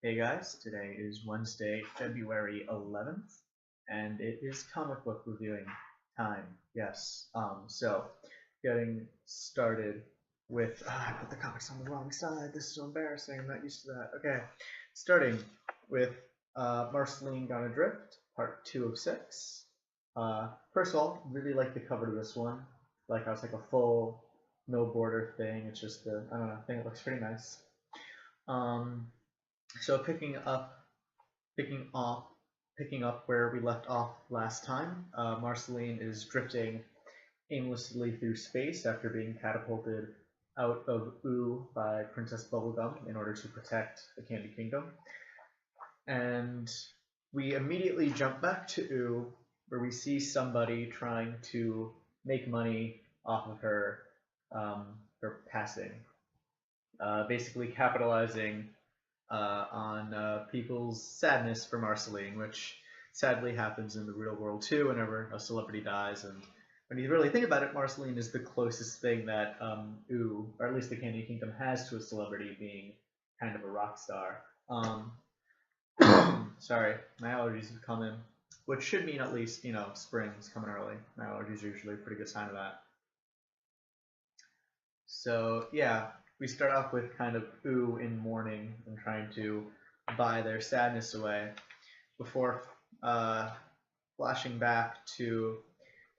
Hey guys, today is Wednesday, February 11th, and it is comic book reviewing time. Yes. Getting started with I put the comics on the wrong side. This is so embarrassing. I'm not used to that. Okay, starting with Marceline Gone Adrift, part 2 of 6. First of all, really like the cover to this one. Like how it's like a full no border thing. It's just I don't know. I think it looks pretty nice. So picking up where we left off last time, Marceline is drifting aimlessly through space after being catapulted out of Oo by Princess Bubblegum in order to protect the Candy Kingdom. And we immediately jump back to Oo, where we see somebody trying to make money off of her passing, basically capitalizing on people's sadness for Marceline, which sadly happens in the real world too whenever a celebrity dies. And when you really think about it, Marceline is the closest thing that Oo, or at least the Candy Kingdom, has to a celebrity, being kind of a rock star. Sorry, my allergies have come in, which should mean at least, spring's coming early. My allergies are usually a pretty good sign of that. So yeah, we start off with kind of Oo in mourning and trying to buy their sadness away before flashing back to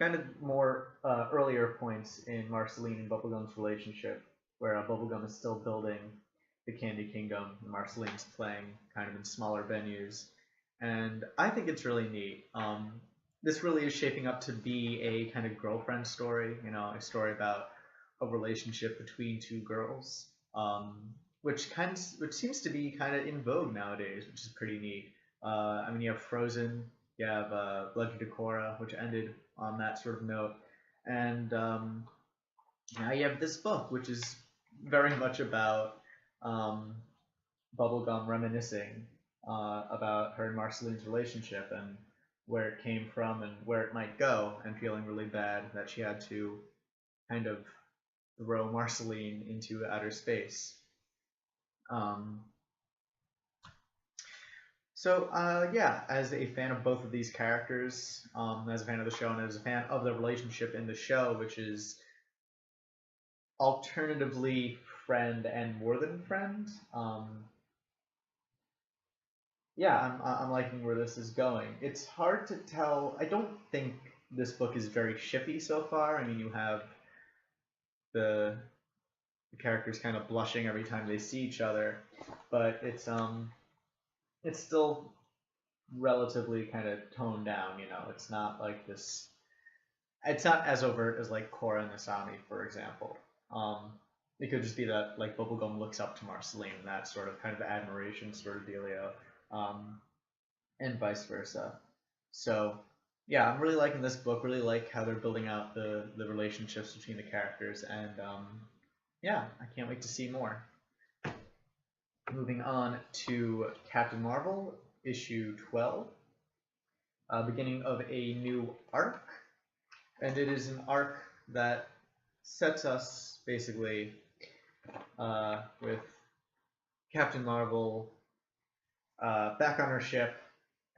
kind of more earlier points in Marceline and Bubblegum's relationship, where Bubblegum is still building the Candy Kingdom and Marceline's playing kind of in smaller venues. And I think it's really neat. This really is shaping up to be a kind of girlfriend story, a story about a relationship between two girls, which seems to be kind of in vogue nowadays, which is pretty neat. You have Frozen, you have Legend of Korra, which ended on that sort of note, and now you have this book, which is very much about Bubblegum reminiscing about her and Marceline's relationship and where it came from and where it might go, and feeling really bad that she had to kind of throw Marceline into outer space. Yeah, as a fan of both of these characters, as a fan of the show, and as a fan of the relationship in the show, which is alternatively friend and more than friend, I'm liking where this is going. It's hard to tell. I don't think this book is very shippy so far. I mean, you have the characters kind of blushing every time they see each other, but it's still relatively kind of toned down. It's not like this. It's not as overt as like Korra and Asami, for example. It could just be that like Bubblegum looks up to Marceline, that sort of kind of admiration sort of dealio, and vice versa. So yeah, I'm really liking this book. Really like how they're building out the relationships between the characters, and I can't wait to see more. Moving on to Captain Marvel, issue 12, beginning of a new arc, and it is an arc that sets us basically with Captain Marvel back on her ship,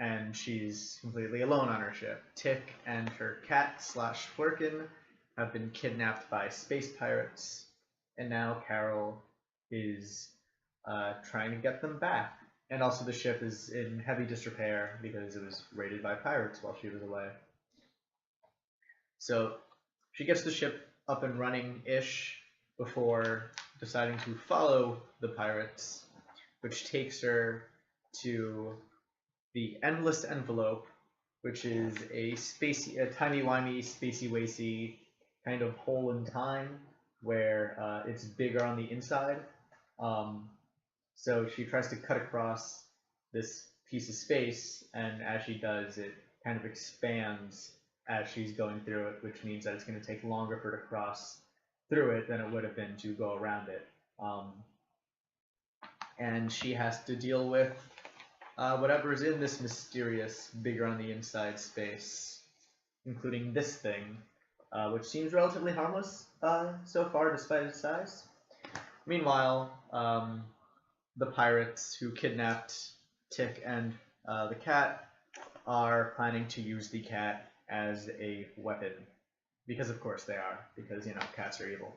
and she's completely alone on her ship. Tick and her cat / Flurkin have been kidnapped by space pirates, and now Carol is trying to get them back. And also the ship is in heavy disrepair because it was raided by pirates while she was away. So she gets the ship up and running-ish before deciding to follow the pirates, which takes her to the Endless Envelope, which is a timey-wimey, spacey-wacy kind of hole in time where it's bigger on the inside. So she tries to cut across this piece of space, and as she does, it kind of expands as she's going through it, which means that it's going to take longer for her to cross through it than it would have been to go around it. And she has to deal with whatever is in this mysterious, bigger on the inside space, including this thing, which seems relatively harmless so far despite its size. Meanwhile, the pirates who kidnapped Tick and the cat are planning to use the cat as a weapon. Because of course they are, because, cats are evil.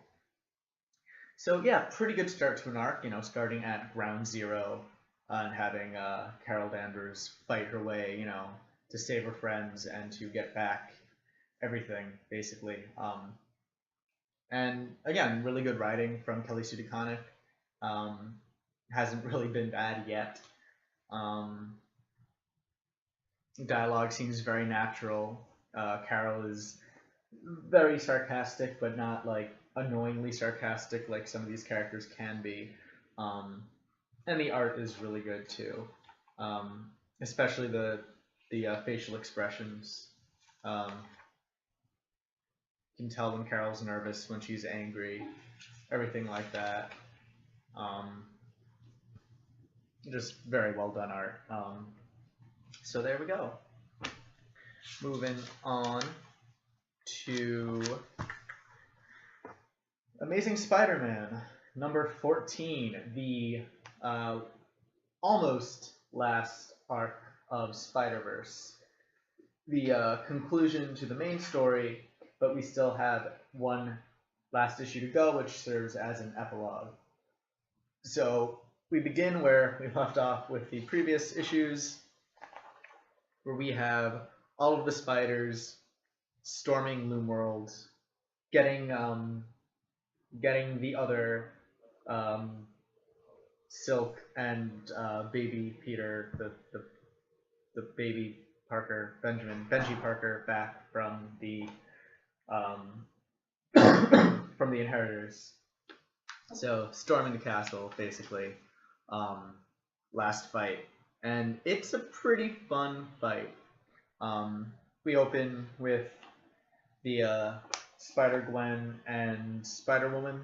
So yeah, pretty good start to an arc, starting at ground zero and having Carol Danvers fight her way, to save her friends and to get back everything, basically. And again, really good writing from Kelly Sue DeConnick. Hasn't really been bad yet. Dialogue seems very natural. Carol is very sarcastic, but not like annoyingly sarcastic like some of these characters can be. And the art is really good too, especially the facial expressions. You can tell when Carol's nervous, when she's angry, everything like that. Just very well done art. So there we go. Moving on to Amazing Spider-Man, number 14, the almost last arc of Spider-Verse. The conclusion to the main story, but we still have one last issue to go, which serves as an epilogue. So we begin where we left off with the previous issues, where we have all of the spiders storming Loomworld, getting the other Silk and baby Peter, the baby Parker, Benji Parker, back from the from the Inheritors. So storming the castle, basically, last fight, and it's a pretty fun fight. We open with the Spider-Gwen and Spider-Woman,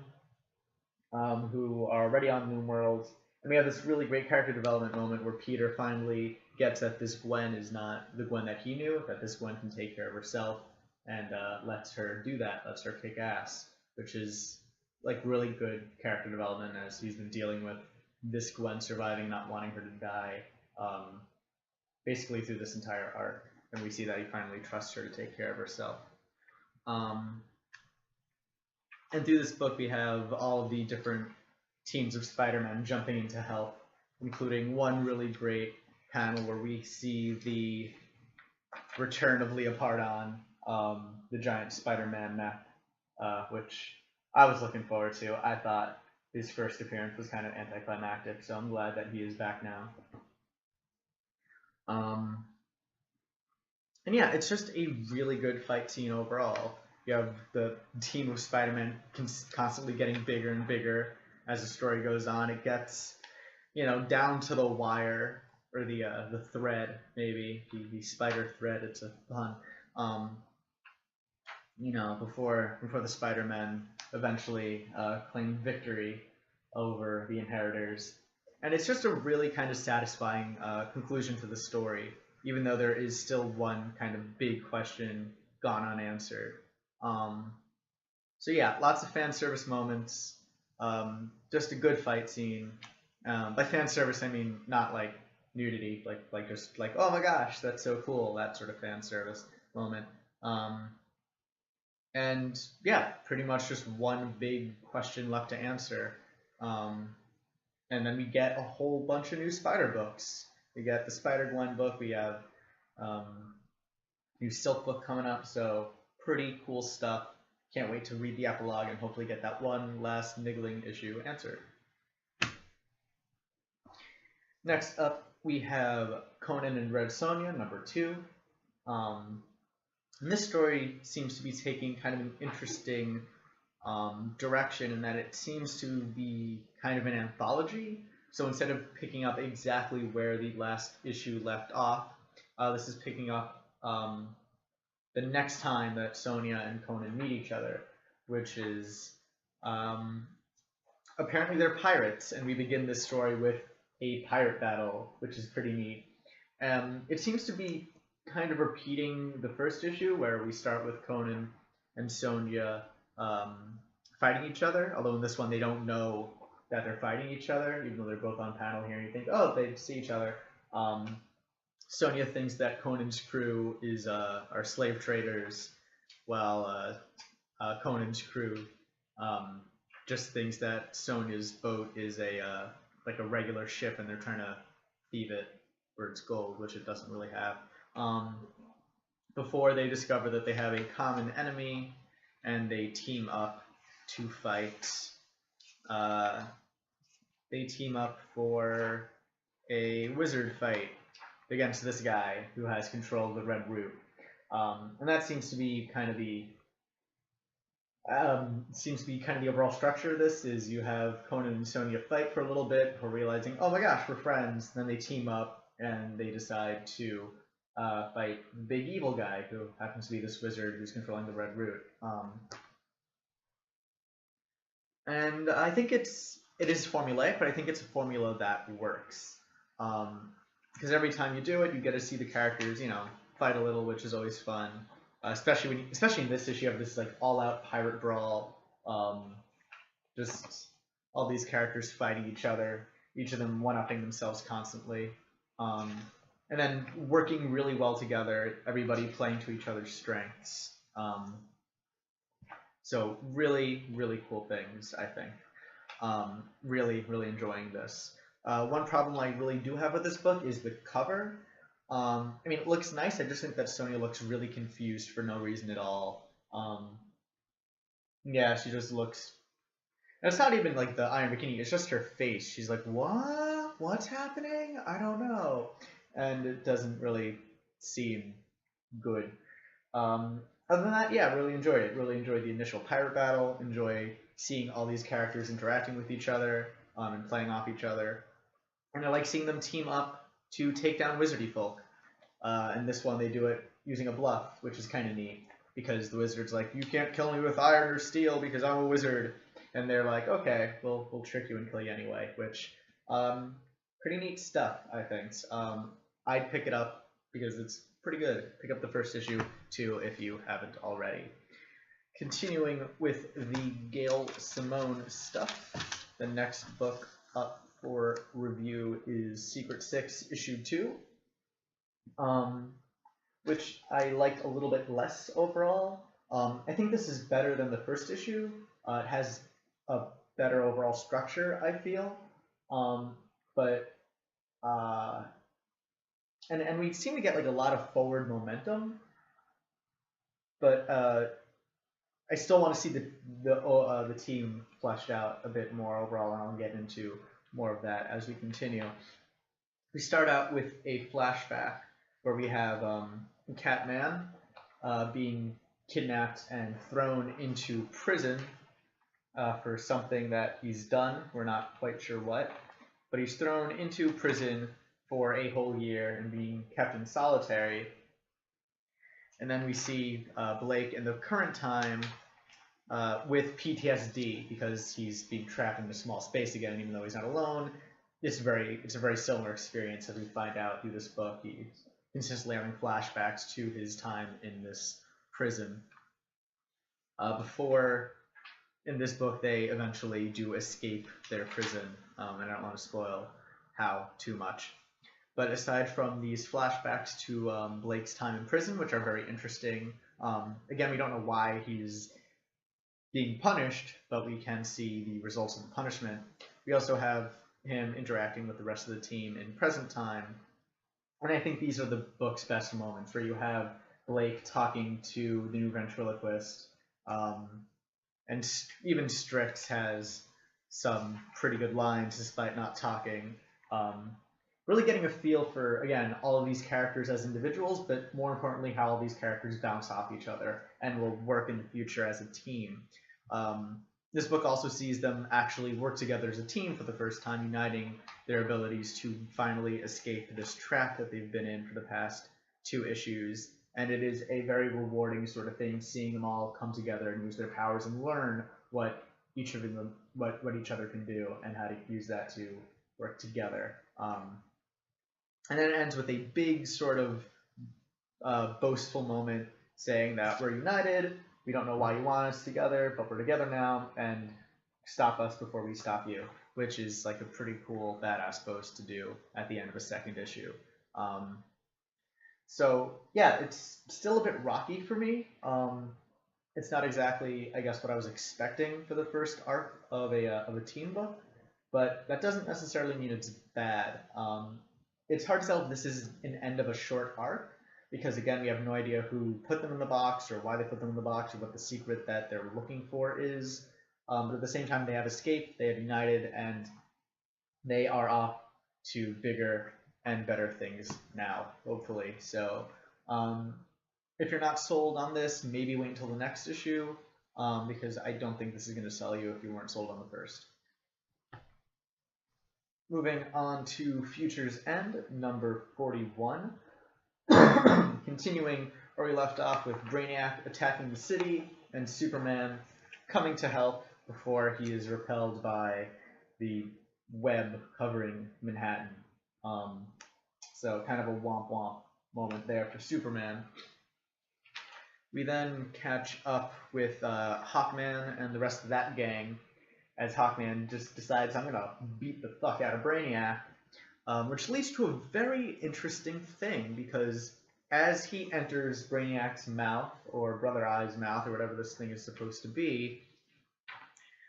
who are already on Loomworld, and we have this really great character development moment where Peter finally gets that this Gwen is not the Gwen that he knew, that this Gwen can take care of herself, and lets her do that, lets her kick ass, which is like really good character development as he's been dealing with this Gwen surviving, not wanting her to die, basically through this entire arc. And we see that he finally trusts her to take care of herself. And through this book, we have all of the different teams of Spider-Man jumping in to help, including one really great panel where we see the return of Leopardon, the giant Spider-Man mech, which I was looking forward to. I thought his first appearance was kind of anticlimactic, so I'm glad that he is back now. And yeah, it's just a really good fight scene overall. You have the team of Spider-Man constantly getting bigger and bigger as the story goes on. It gets, down to the wire, or the thread, maybe, the spider thread, it's a pun, before the Spider-Men eventually claim victory over the Inheritors. And it's just a really kind of satisfying conclusion to the story, even though there is still one kind of big question gone unanswered. So yeah, lots of fan service moments, just a good fight scene. By fan service, I mean not like nudity, like just like, oh my gosh, that's so cool, that sort of fan service moment. And yeah, pretty much just one big question left to answer. And then we get a whole bunch of new Spider books. We get the Spider-Gwen book, we have new Silk book coming up, so pretty cool stuff. Can't wait to read the epilogue and hopefully get that one last niggling issue answered. Next up, we have Conan and Red Sonja, number 2. And this story seems to be taking kind of an interesting direction in that it seems to be kind of an anthology. So instead of picking up exactly where the last issue left off, this is picking up the next time that Sonja and Conan meet each other, which is apparently they're pirates, and we begin this story with a pirate battle, which is pretty neat. It seems to be kind of repeating the first issue, where we start with Conan and Sonja fighting each other, although in this one they don't know that they're fighting each other, even though they're both on panel here. And you think, oh, they see each other. Sonja thinks that Conan's crew is are slave traders, while Conan's crew just thinks that Sonja's boat is a like a regular ship, and they're trying to thieve it for its gold, which it doesn't really have. Before they discover that they have a common enemy, and they team up to fight. They team up for a wizard fight against this guy who has control of the Red Root, and that seems to be kind of the overall structure of this. Is you have Conan and Sonja fight for a little bit before realizing, oh my gosh, we're friends. Then they team up and they decide to fight the big evil guy who happens to be this wizard who's controlling the Red Root. And I think it is formulaic, but I think it's a formula that works. Because every time you do it, you get to see the characters, fight a little, which is always fun. Especially in this issue, you have this like all-out pirate brawl. Just all these characters fighting each other, each of them one-upping themselves constantly, and then working really well together. Everybody playing to each other's strengths. So really, really cool things, I think. Really, really enjoying this. One problem I really do have with this book is the cover. I mean, it looks nice. I just think that Sonja looks really confused for no reason at all. Yeah, she just looks... And it's not even like the iron bikini. It's just her face. She's like, what? What's happening? I don't know. And it doesn't really seem good. Other than that, yeah, really enjoyed it. Really enjoyed the initial pirate battle. Enjoy seeing all these characters interacting with each other and playing off each other. And I like seeing them team up to take down wizardy folk. In this one, they do it using a bluff, which is kind of neat, because the wizard's like, you can't kill me with iron or steel because I'm a wizard. And they're like, okay, we'll trick you and kill you anyway, which pretty neat stuff, I think. I'd pick it up because it's pretty good. Pick up the first issue, too, if you haven't already. Continuing with the Gail Simone stuff, the next book up for review is Secret Six, Issue 2, which I liked a little bit less overall. I think this is better than the first issue. It has a better overall structure, I feel, and we seem to get like a lot of forward momentum, but I still want to see the team fleshed out a bit more overall, and I'll get into more of that as we continue. We start out with a flashback where we have Catman being kidnapped and thrown into prison for something that he's done. We're not quite sure what, but he's thrown into prison for a whole year and being kept in solitary. And then we see Blake in the current time with PTSD because he's being trapped in a small space again, even though he's not alone. It's a very similar experience as we find out through this book. He's consistently having flashbacks to his time in this prison. Before, in this book, they eventually do escape their prison, and I don't want to spoil how too much. But aside from these flashbacks to Blake's time in prison, which are very interesting, again, we don't know why he's being punished, but we can see the results of the punishment. We also have him interacting with the rest of the team in present time. And I think these are the book's best moments, where you have Blake talking to the new ventriloquist, and even Strix has some pretty good lines despite not talking. Really getting a feel for, again, all of these characters as individuals, but more importantly, how all these characters bounce off each other and will work in the future as a team. This book also sees them actually work together as a team for the first time, uniting their abilities to finally escape this trap that they've been in for the past 2 issues. And it is a very rewarding sort of thing, seeing them all come together and use their powers and learn what each of them, what each other can do, and how to use that to work together. And then it ends with a big sort of boastful moment saying that we're united, we don't know why you want us together, but we're together now, and stop us before we stop you. which is like a pretty cool badass pose to do at the end of a second issue. Um, so yeah, it's still a bit rocky for me. It's not exactly, I guess, what I was expecting for the first arc of a teen book, but that doesn't necessarily mean it's bad. It's hard to tell if this is an end of a short arc because again, we have no idea who put them in the box or why they put them in the box or what the secret that they're looking for is. But at the same time, they have escaped, they have united, and they are off to bigger and better things now, hopefully. So um, if you're not sold on this, maybe wait until the next issue, because I don't think this is going to sell you if you weren't sold on the first. Moving on to Future's End, number 41. Continuing where we left off with Brainiac attacking the city and Superman coming to help before he is repelled by the web covering Manhattan. So kind of a womp womp moment there for Superman. We then catch up with Hawkman and the rest of that gang as Hawkman just decides, I'm going to beat the fuck out of Brainiac, which leads to a very interesting thing, because as he enters Brainiac's mouth, or Brother Eye's mouth, or whatever this thing is supposed to be,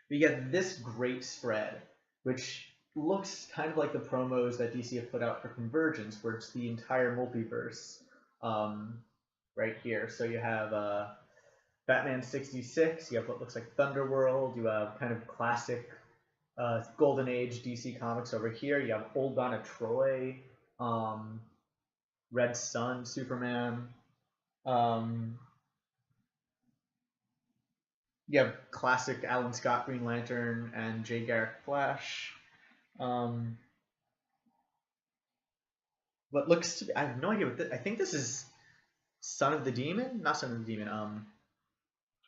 we get this great spread, which looks kind of like the promos that DC have put out for Convergence, where it's the entire multiverse right here. So you have Batman 66, you have what looks like Thunderworld, you have kind of classic Golden Age DC comics over here, you have Old Donna Troy, Red Sun, Superman, you have classic Alan Scott Green Lantern and Jay Garrick Flash. What looks to be, I have no idea what this, I think this is Son of the Demon? Not Son of the Demon,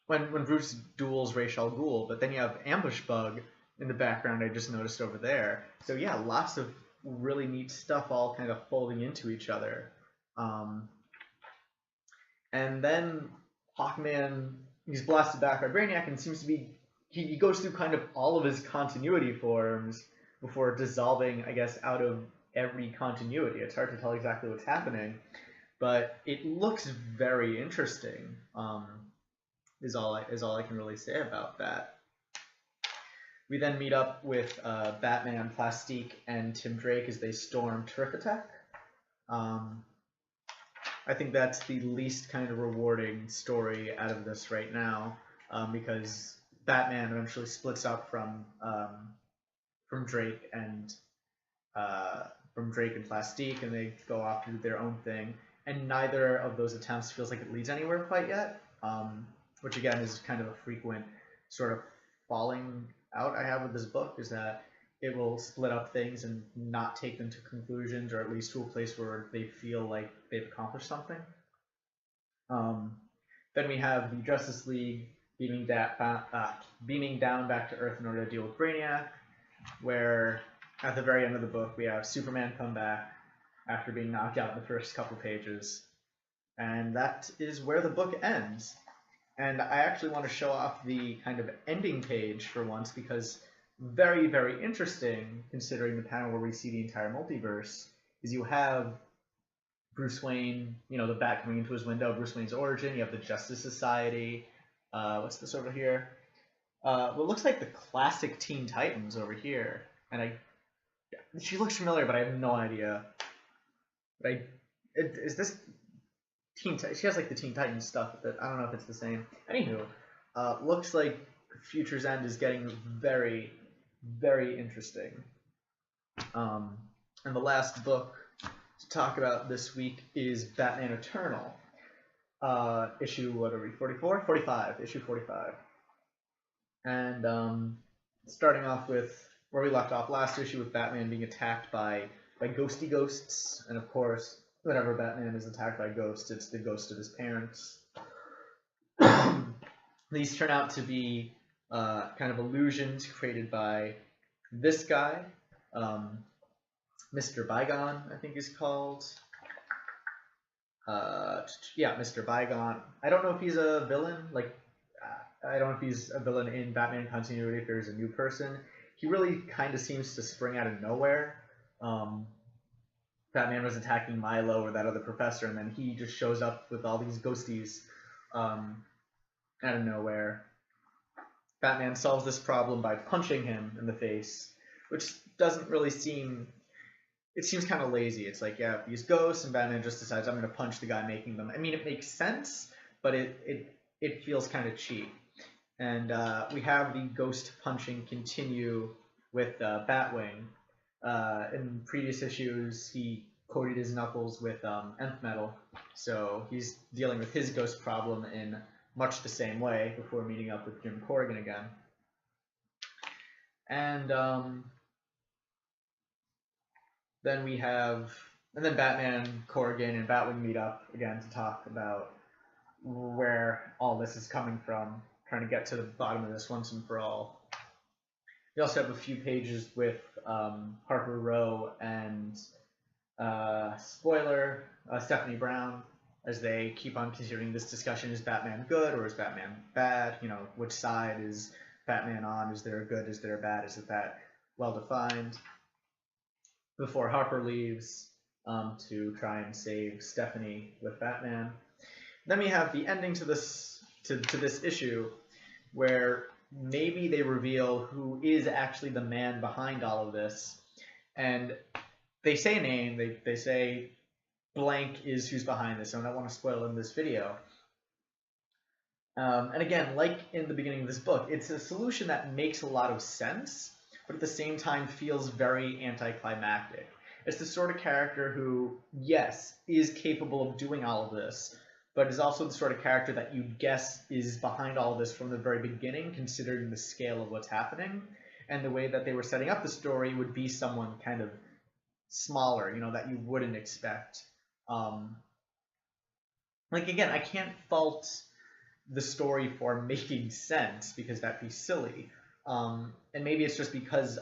when Bruce duels Ra's al Ghul, but then you have Ambush Bug in the background I just noticed over there. So yeah, lots of really neat stuff all kind of folding into each other. And then Hawkman, he's blasted back by Brainiac and seems to be, he goes through kind of all of his continuity forms before dissolving, I guess, out of every continuity. It's hard to tell exactly what's happening, but it looks very interesting. Is all I can really say about that. We then meet up with Batman, Plastique, and Tim Drake as they storm Turf Attack. I think that's the least kind of rewarding story out of this right now, because Batman eventually splits up from Drake and Plastique, and they go off to do their own thing. And neither of those attempts feels like it leads anywhere quite yet. Which again is kind of a frequent sort of falling out I have with this book, is that it will split up things and not take them to conclusions, or at least to a place where they feel like they've accomplished something. Then we have the Justice League beaming down back to Earth in order to deal with Brainiac, where at the very end of the book we have Superman come back after being knocked out in the first couple pages. And that is where the book ends. And I actually want to show off the kind of ending page for once, because very, very interesting, considering the panel where we see the entire multiverse, is you have Bruce Wayne, the Bat coming into his window, Bruce Wayne's origin, you have the Justice Society, what's this over here? What looks like the classic Teen Titans over here, and she looks familiar, but I have no idea. Is this she has like the Teen Titans stuff, but I don't know if it's the same. Anywho, looks like Future's End is getting very, very interesting. And the last book to talk about this week is Batman Eternal. Issue, what are we, 44? 45, issue 45. And starting off with where we left off last issue, with Batman being attacked by ghosty ghosts, and of course, whenever Batman is attacked by ghosts, it's the ghost of his parents. These turn out to be kind of illusions created by this guy, Mr. Bygone, I think he's called. Yeah, Mr. Bygone. I don't know if he's a villain. I don't know if he's a villain in Batman continuity, if there's a new person. he really kind of seems to spring out of nowhere. Batman was attacking Milo or that other professor, and then he just shows up with all these ghosties out of nowhere. Batman solves this problem by punching him in the face, which doesn't really seem... It seems kind of lazy. It's like, yeah, these ghosts, and Batman just decides, I'm going to punch the guy making them. I mean, it makes sense, but it feels kind of cheap. And we have the ghost punching continue with Batwing. In previous issues, he coated his knuckles with nth metal, so he's dealing with his ghost problem in much the same way before meeting up with Jim Corrigan again. And then Batman, Corrigan, and Batwing meet up again to talk about where all this is coming from, trying to get to the bottom of this once and for all. We also have a few pages with Harper Row and spoiler, Stephanie Brown, as they keep on considering this discussion: is Batman good or is Batman bad? You know, which side is Batman on? Is there a good? Is there a bad? Is it that well defined? Before Harper leaves to try and save Stephanie with Batman. Then we have the ending to this issue, where maybe they reveal who is actually the man behind all of this, and they say a name. They say blank is who's behind this, and I don't want to spoil in this video. And again, like in the beginning of this book, it's a solution that makes a lot of sense, but at the same time feels very anticlimactic. It's the sort of character who, yes, is capable of doing all of this, but is also the sort of character that you'd guess is behind all of this from the very beginning, considering the scale of what's happening. And the way that they were setting up the story would be someone kind of smaller, you know, that you wouldn't expect. Like, again, I can't fault the story for making sense, because that'd be silly. And maybe it's just because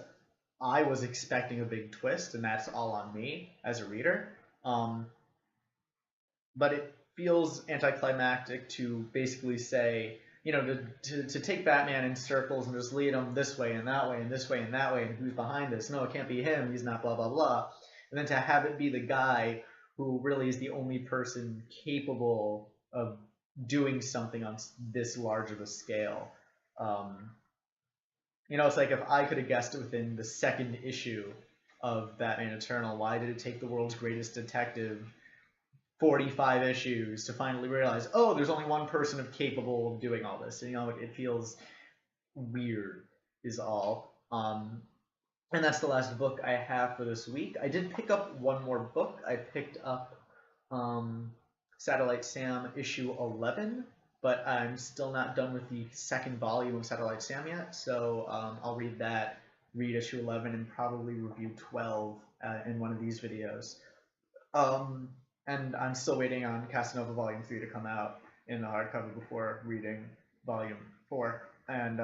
I was expecting a big twist, and that's all on me as a reader. But it feels anticlimactic to basically say, you know, to take Batman in circles and just lead him this way and that way and this way and that way, and who's behind this? No, it can't be him. He's not blah, blah, blah. And then to have it be the guy who really is the only person capable of doing something on this large of a scale. You know, it's like if I could have guessed within the second issue of Batman Eternal, why did it take the world's greatest detective 45 issues to finally realize, oh, there's only one person capable of doing all this? You know, it feels weird is all. And that's the last book I have for this week. I did pick up one more book. I picked up Satellite Sam issue 11, but I'm still not done with the second volume of Satellite Sam yet, so I'll read that, read issue 11, and probably review 12 in one of these videos. And I'm still waiting on Casanova Volume 3 to come out in the hardcover before reading Volume 4. And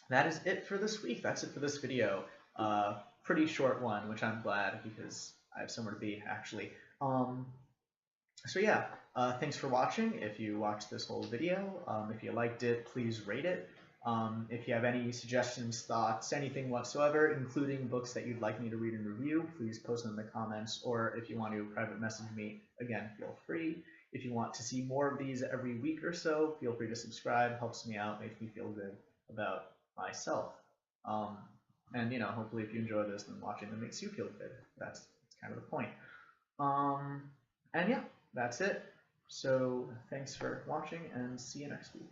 that is it for this week. That's it for this video. Pretty short one, which I'm glad, because I have somewhere to be, actually. So yeah, thanks for watching. If you watched this whole video, if you liked it, please rate it. If you have any suggestions, thoughts, anything whatsoever, including books that you'd like me to read and review, please post them in the comments, or if you want to private message me, again, feel free. If you want to see more of these every week or so, feel free to subscribe. Helps me out, makes me feel good about myself. And, you know, hopefully if you enjoy this, then watching them makes you feel good. That's kind of the point. And yeah, that's it. So thanks for watching, and see you next week.